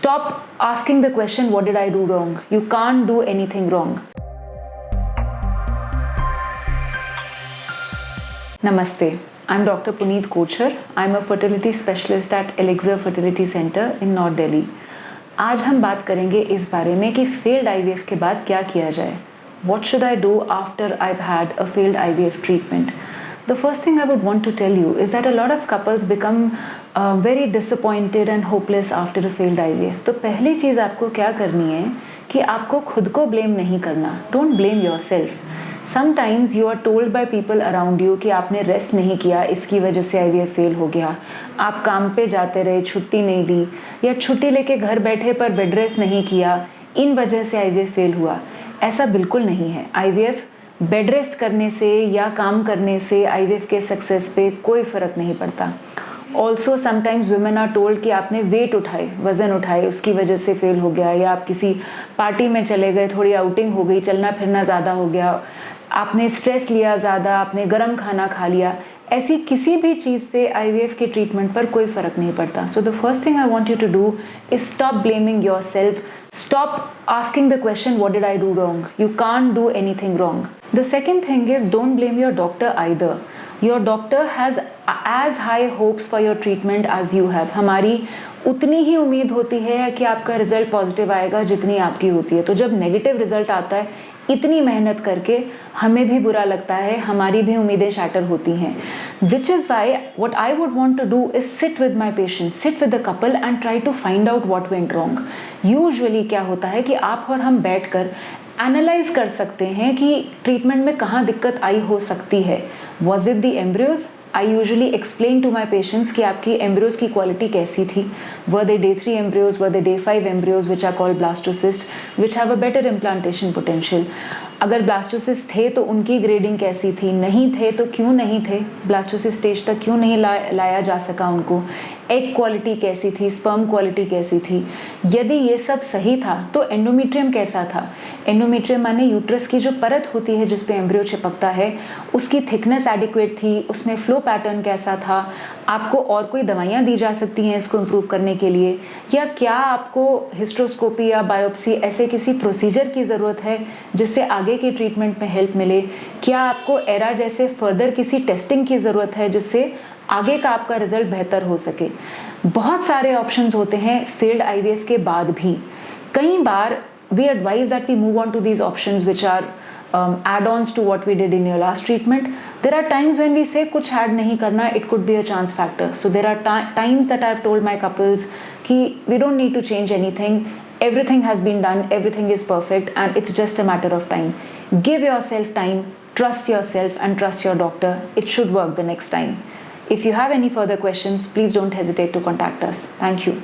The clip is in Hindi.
Stop asking the question, what did I do wrong? You can't do anything wrong. Namaste. I'm Dr. Puneet Kochhar. I'm a fertility specialist at Elixir Fertility Center in North Delhi. आज हम बात करेंगे इस बारे में कि failed IVF के बाद क्या किया जाए. What should I do after I've had a failed IVF treatment? The first thing I would want to tell you is that a lot of couples become very disappointed and hopeless after a failed IVF. तो पहली चीज़ आपको क्या करनी है कि आपको खुद को blame नहीं करना. Don't blame yourself. Sometimes you are told by people around you कि आपने रेस्ट नहीं किया, इसकी वजह से IVF फेल हो गया. आप काम पे जाते रहे, छुट्टी नहीं ली, या छुट्टी लेके घर बैठे पर बेड रेस्ट नहीं किया, इन वजह से IVF फेल हुआ. ऐसा बिल्कुल नहीं है. IVF बेड रेस्ट करने से या काम करने से IVF के सक्सेस पे कोई फ़र्क नहीं पड़ता. Also sometimes women are told कि आपने वेट उठाए, वज़न उठाए, उसकी वजह से फेल हो गया, या आप किसी पार्टी में चले गए, थोड़ी आउटिंग हो गई, चलना फिरना ज़्यादा हो गया, आपने स्ट्रेस लिया ज़्यादा, आपने गर्म खाना खा लिया. ऐसी किसी भी चीज़ से IVF के ट्रीटमेंट पर कोई फ़र्क नहीं पड़ता. So the first thing I want you to do is stop blaming yourself. Stop asking the question, what did I do wrong? You can't do anything wrong. The second thing is, don't blame your doctor either. Your doctor has as high hopes for your treatment as you have. हमारी उतनी ही उम्मीद होती है कि आपका रिजल्ट पॉजिटिव आएगा जितनी आपकी होती है. तो जब नेगेटिव रिजल्ट आता है, इतनी मेहनत करके हमें भी बुरा लगता है, हमारी भी उम्मीदें शैटर होती हैं. Which is why what I would want to do is sit with my patient, sit with the couple and try to find out what went wrong. Usually क्या होता है कि आप और हम बैठकर एनालाइज कर सकते हैं कि ट्रीटमेंट में कहाँ दिक्कत आई हो सकती है. Was it the embryos? I usually explain to my patients कि आपकी embryos की क्वालिटी कैसी थी. Were they day 3 embryos? Were they day 5 embryos which are called blastocysts, which have a better implantation potential? अगर blastocysts थे तो उनकी ग्रेडिंग कैसी थी, नहीं थे तो क्यों नहीं थे, blastocyst स्टेज तक क्यों नहीं लाया जा सका उनको, एग क्वालिटी कैसी थी, स्पर्म क्वालिटी कैसी थी. यदि ये सब सही था तो एंडोमेट्रियम कैसा था. एंडोमेट्रियम माने यूट्रस की जो परत होती है जिस पे एम्ब्रियो चिपकता है, उसकी थिकनेस एडिक्वेट थी, उसमें फ्लो पैटर्न कैसा था. आपको और कोई दवाइयाँ दी जा सकती हैं इसको इम्प्रूव करने के लिए, या क्या आपको हिस्ट्रोस्कोपी या बायोप्सी ऐसे किसी प्रोसीजर की ज़रूरत है जिससे आगे के ट्रीटमेंट में हेल्प मिले. क्या आपको एरा जैसे फर्दर किसी टेस्टिंग की ज़रूरत है जिससे आगे का आपका रिजल्ट बेहतर हो सके. बहुत सारे ऑप्शंस होते हैं फेल्ड IVF के बाद भी. कई बार we advise that we move on to these options which are add-ons to what we did in your last treatment. There are times when we say कुछ ऐड नहीं करना, it could be a chance factor. So there are times that I've told my couples कि we don't need to change anything. Everything has been done, everything is perfect, and it's just a matter of time. Give yourself time, trust yourself, and trust your doctor. It should work the next time. If you have any further questions, please don't hesitate to contact us. Thank you.